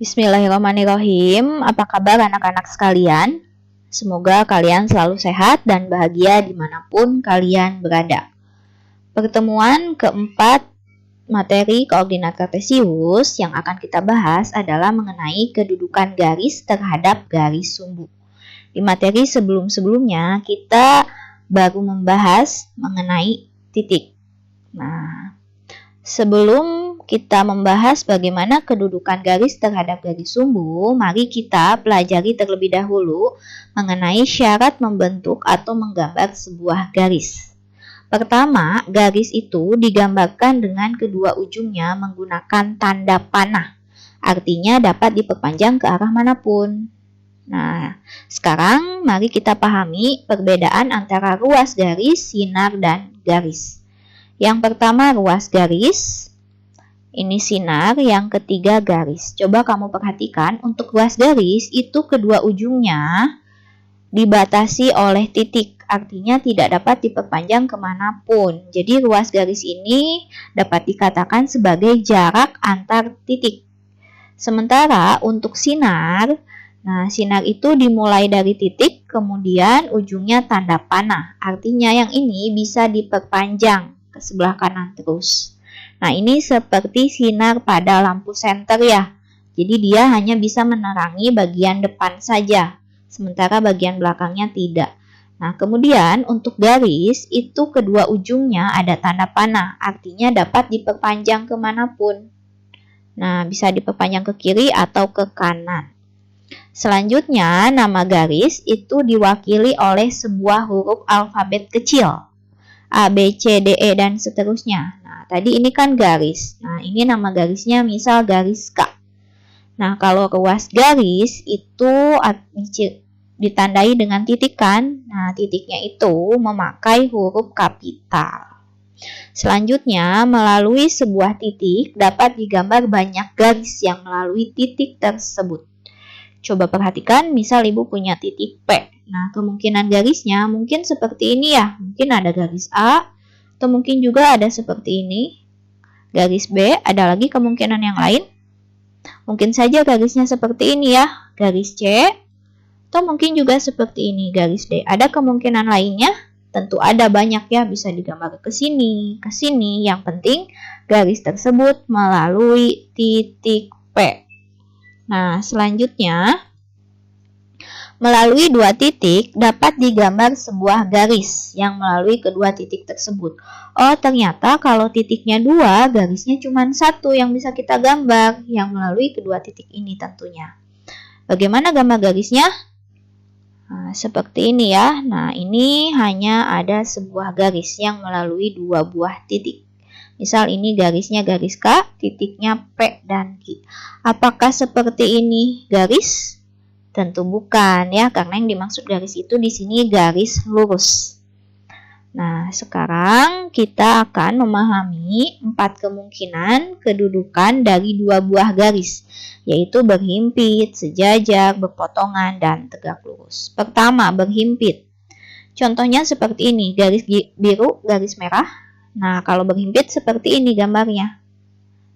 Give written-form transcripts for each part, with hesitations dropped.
Bismillahirrahmanirrahim. Apa kabar anak-anak sekalian? Semoga kalian selalu sehat dan bahagia dimanapun kalian berada. Pertemuan keempat materi koordinat kartesius yang akan kita bahas adalah mengenai kedudukan garis terhadap garis sumbu. Di materi sebelum-sebelumnya kita baru membahas mengenai titik. Nah, sebelum kita membahas bagaimana kedudukan garis terhadap garis sumbu, mari kita pelajari terlebih dahulu mengenai syarat membentuk atau menggambar sebuah garis. Pertama, garis itu digambarkan dengan kedua ujungnya menggunakan tanda panah. Artinya dapat diperpanjang ke arah manapun. Nah, sekarang mari kita pahami perbedaan antara ruas garis, sinar, dan garis. Yang pertama ruas garis, ini sinar, yang ketiga garis. Coba kamu perhatikan, untuk ruas garis itu kedua ujungnya dibatasi oleh titik, artinya tidak dapat diperpanjang kemanapun. Jadi ruas garis ini dapat dikatakan sebagai jarak antar titik. Sementara untuk sinar, nah sinar itu dimulai dari titik, kemudian ujungnya tanda panah, artinya yang ini bisa diperpanjang ke sebelah kanan terus. Nah, ini seperti sinar pada lampu senter ya. Jadi dia hanya bisa menerangi bagian depan saja, sementara bagian belakangnya tidak. Nah, kemudian untuk garis, itu kedua ujungnya ada tanda panah, artinya dapat diperpanjang kemanapun. Nah, bisa diperpanjang ke kiri atau ke kanan. Selanjutnya, nama garis itu diwakili oleh sebuah huruf alfabet kecil. A, B, C, D, E, dan seterusnya. Nah, tadi ini kan garis. Nah, ini nama garisnya misal garis K. Nah, kalau ruas garis itu ditandai dengan titik kan. Nah, titiknya itu memakai huruf kapital. Selanjutnya, melalui sebuah titik dapat digambar banyak garis yang melalui titik tersebut. Coba perhatikan, misal ibu punya titik P. Nah, kemungkinan garisnya mungkin seperti ini ya. Mungkin ada garis A, atau mungkin juga ada seperti ini. Garis B, ada lagi kemungkinan yang lain. Mungkin saja garisnya seperti ini ya. Garis C, atau mungkin juga seperti ini, garis D. Ada kemungkinan lainnya? Tentu ada banyak ya, bisa digambar ke sini, ke sini. Yang penting garis tersebut melalui titik P. Nah, selanjutnya, melalui dua titik dapat digambar sebuah garis yang melalui kedua titik tersebut. Oh, ternyata kalau titiknya dua, garisnya cuma satu yang bisa kita gambar, yang melalui kedua titik ini tentunya. Bagaimana gambar garisnya? Nah, seperti ini ya. Nah, ini hanya ada sebuah garis yang melalui dua buah titik. Misal ini garisnya garis K, titiknya P dan Q. Apakah seperti ini garis? Tentu bukan ya, karena yang dimaksud garis itu di sini garis lurus. Nah, sekarang kita akan memahami 4 kemungkinan kedudukan dari dua buah garis, yaitu berhimpit, sejajar, berpotongan, dan tegak lurus. Pertama, berhimpit. Contohnya seperti ini, garis biru, garis merah. Nah, kalau berhimpit seperti ini gambarnya.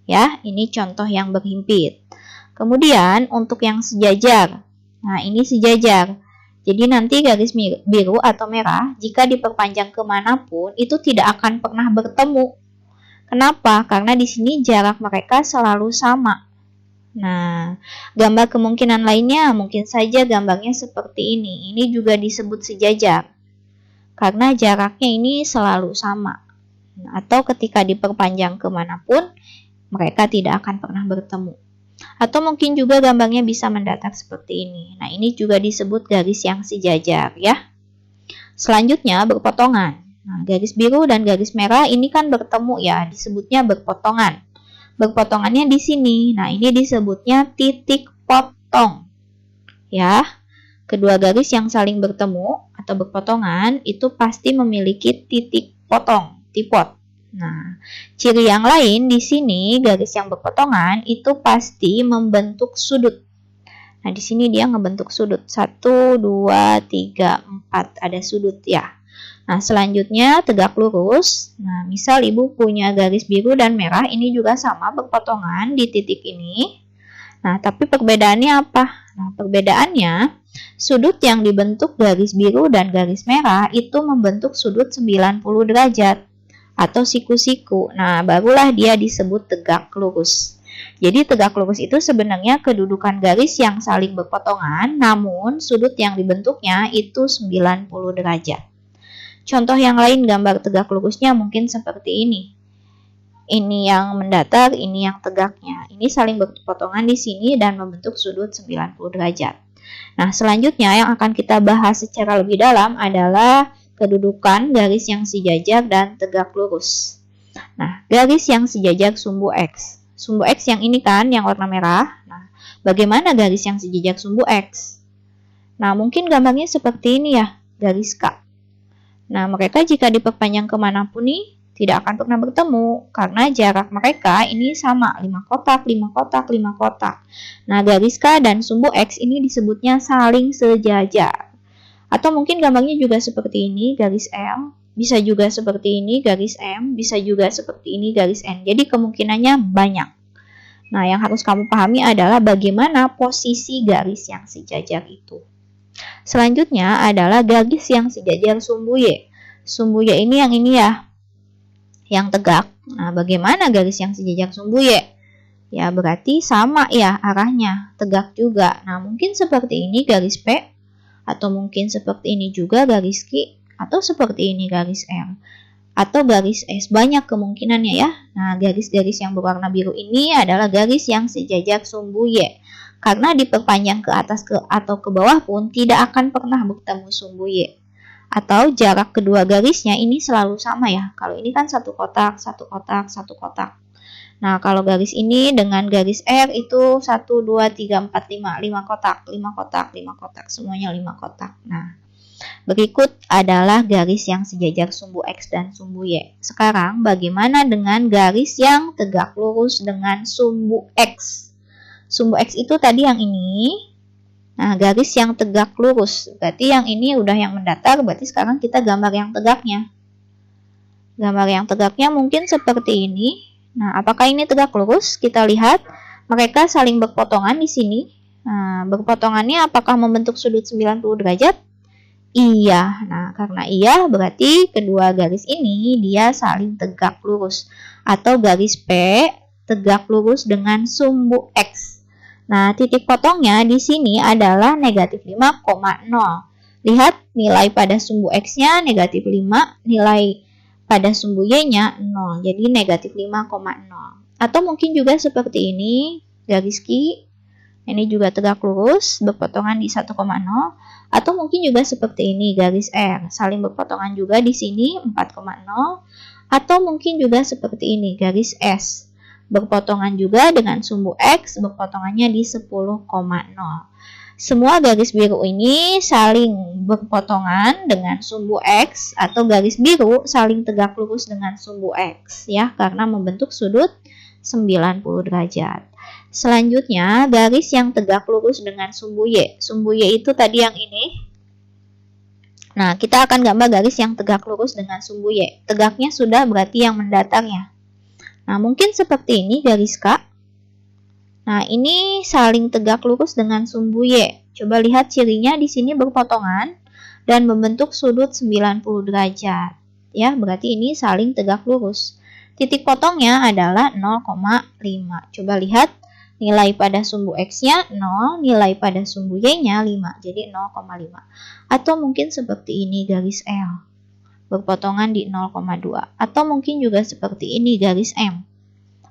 Ya, ini contoh yang berhimpit. Kemudian, untuk yang sejajar. Nah, ini sejajar. Jadi nanti garis biru atau merah, jika diperpanjang kemanapun, itu tidak akan pernah bertemu. Kenapa? Karena di sini jarak mereka selalu sama. Nah, gambar kemungkinan lainnya mungkin saja gambarnya seperti ini. Ini juga disebut sejajar. Karena jaraknya ini selalu sama. Atau ketika diperpanjang kemanapun, mereka tidak akan pernah bertemu. Atau mungkin juga gambarnya bisa mendatar seperti ini. Nah, ini juga disebut garis yang sejajar ya. Selanjutnya berpotongan. Nah, garis biru dan garis merah ini kan bertemu ya, disebutnya berpotongan. Berpotongannya di sini. Nah, ini disebutnya titik potong. Ya. Kedua garis yang saling bertemu atau berpotongan itu pasti memiliki titik potong, tipot. Nah, ciri yang lain di sini garis yang berpotongan itu pasti membentuk sudut. Nah, di sini dia ngebentuk sudut 1, 2, 3, 4 ada sudut ya. Nah, selanjutnya tegak lurus. Nah, misal ibu punya garis biru dan merah, ini juga sama berpotongan di titik ini. Nah, tapi perbedaannya apa? Nah, perbedaannya sudut yang dibentuk garis biru dan garis merah itu membentuk sudut 90 derajat atau siku-siku. Nah, barulah dia disebut tegak lurus. Jadi tegak lurus itu sebenarnya kedudukan garis yang saling berpotongan, namun sudut yang dibentuknya itu 90 derajat. Contoh yang lain gambar tegak lurusnya mungkin seperti ini. Ini yang mendatar, ini yang tegaknya. Ini saling berpotongan di sini dan membentuk sudut 90 derajat. Nah, selanjutnya yang akan kita bahas secara lebih dalam adalah kedudukan garis yang sejajar dan tegak lurus. Nah, garis yang sejajar sumbu X. Sumbu X yang ini kan, yang warna merah. Nah, bagaimana garis yang sejajar sumbu X? Nah, mungkin gambarnya seperti ini ya, garis K. Nah, mereka jika diperpanjang kemanapun nih, tidak akan pernah bertemu karena jarak mereka ini sama, 5 kotak, 5 kotak, 5 kotak. Nah, garis K dan sumbu X ini disebutnya saling sejajar. Atau mungkin gambarnya juga seperti ini, garis L, bisa juga seperti ini, garis M, bisa juga seperti ini, garis N. Jadi kemungkinannya banyak. Nah, yang harus kamu pahami adalah bagaimana posisi garis yang sejajar itu. Selanjutnya adalah garis yang sejajar sumbu Y. Sumbu Y ini ya, yang tegak. Nah, bagaimana garis yang sejajar sumbu Y? Ya, berarti sama ya arahnya, tegak juga. Nah, mungkin seperti ini garis P, atau mungkin seperti ini juga garis Q, atau seperti ini garis M, atau garis S. Banyak kemungkinannya ya. Nah, garis-garis yang berwarna biru ini adalah garis yang sejajar sumbu Y. Karena diperpanjang ke atas atau ke bawah pun tidak akan pernah bertemu sumbu Y. Atau jarak kedua garisnya ini selalu sama ya. Kalau ini kan satu kotak, satu kotak, satu kotak. Nah, kalau garis ini dengan garis R itu 1, 2, 3, 4, 5. 5 kotak, 5 kotak, 5 kotak. Semuanya 5 kotak. Nah, berikut adalah garis yang sejajar sumbu X dan sumbu Y. Sekarang bagaimana dengan garis yang tegak lurus dengan sumbu X? Sumbu X itu tadi yang ini. Nah, garis yang tegak lurus, berarti yang ini udah yang mendatar, berarti sekarang kita gambar yang tegaknya. Gambar yang tegaknya mungkin seperti ini. Nah, apakah ini tegak lurus? Kita lihat, mereka saling berpotongan di sini. Nah, berpotongannya apakah membentuk sudut 90 derajat? Iya. Nah, karena iya, berarti kedua garis ini dia saling tegak lurus. Atau garis P tegak lurus dengan sumbu X. Nah, titik potongnya di sini adalah negatif 5,0. Lihat, nilai pada sumbu X-nya negatif 5, nilai pada sumbu Y-nya 0. Jadi, negatif 5,0. Atau mungkin juga seperti ini, garis Q. Ini juga tegak lurus, berpotongan di 1,0. Atau mungkin juga seperti ini, garis R. Saling berpotongan juga di sini, 4,0. Atau mungkin juga seperti ini, garis S. Berpotongan juga dengan sumbu X, berpotongannya di 10,0. Semua garis biru ini saling berpotongan dengan sumbu X atau garis biru saling tegak lurus dengan sumbu X ya, karena membentuk sudut 90 derajat. Selanjutnya, garis yang tegak lurus dengan sumbu Y. Sumbu Y itu tadi yang ini. Nah, kita akan gambar garis yang tegak lurus dengan sumbu Y. Tegaknya sudah berarti yang mendatarnya. Nah, mungkin seperti ini garis K. Nah, ini saling tegak lurus dengan sumbu Y. Coba lihat cirinya di sini berpotongan dan membentuk sudut 90 derajat. Ya, berarti ini saling tegak lurus. Titik potongnya adalah 0,5. Coba lihat nilai pada sumbu X-nya 0, nilai pada sumbu Y-nya 5. Jadi 0,5. Atau mungkin seperti ini garis L. Berpotongan di 0,2. Atau mungkin juga seperti ini garis M.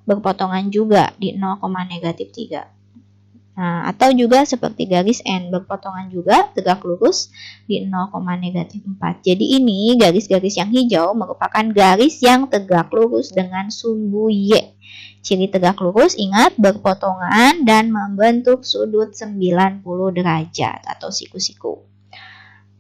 Berpotongan juga di 0,-3. Nah, atau juga seperti garis N. Berpotongan juga tegak lurus di 0,-4. Jadi ini garis-garis yang hijau merupakan garis yang tegak lurus dengan sumbu Y. Ciri tegak lurus ingat berpotongan dan membentuk sudut 90 derajat atau siku-siku.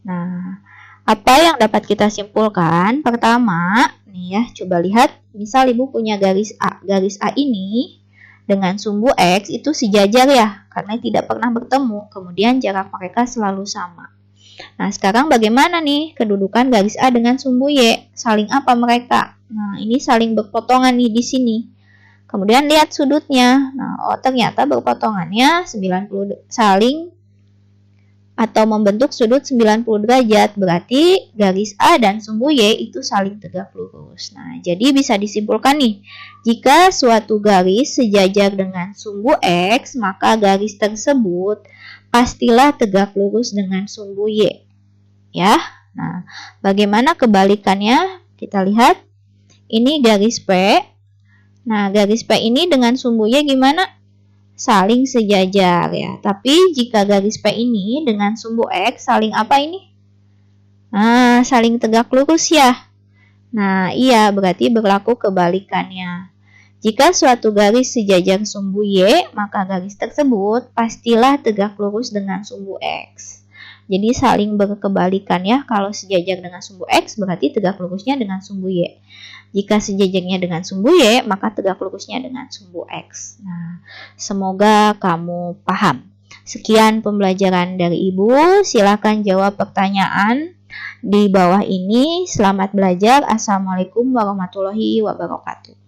Nah, apa yang dapat kita simpulkan? Pertama, nih ya, coba lihat. Misal ibu punya garis A. Garis A ini dengan sumbu X itu sejajar ya, karena tidak pernah bertemu. Kemudian jarak mereka selalu sama. Nah, sekarang bagaimana nih kedudukan garis A dengan sumbu Y? Saling apa mereka? Nah, ini saling berpotongan nih di sini. Kemudian lihat sudutnya. Nah, oh ternyata berpotongannya 90 saling atau membentuk sudut 90 derajat. Berarti garis A dan sumbu Y itu saling tegak lurus. Nah, jadi bisa disimpulkan nih, jika suatu garis sejajar dengan sumbu X, maka garis tersebut pastilah tegak lurus dengan sumbu Y. Ya. Nah, bagaimana kebalikannya? Kita lihat. Ini garis P. Nah, garis P ini dengan sumbu Y gimana? Saling sejajar ya. Tapi jika garis P ini dengan sumbu X saling apa ini? Nah, saling tegak lurus ya. Nah, iya, berarti berlaku kebalikannya. Jika suatu garis sejajar sumbu Y, maka garis tersebut pastilah tegak lurus dengan sumbu X. Jadi saling berkebalikan ya. Kalau sejajar dengan sumbu X, berarti tegak lurusnya dengan sumbu Y. Jika sejajarnya dengan sumbu Y, maka tegak lurusnya dengan sumbu X. Nah, semoga kamu paham. Sekian pembelajaran dari Ibu. Silakan jawab pertanyaan di bawah ini. Selamat belajar. Assalamualaikum warahmatullahi wabarakatuh.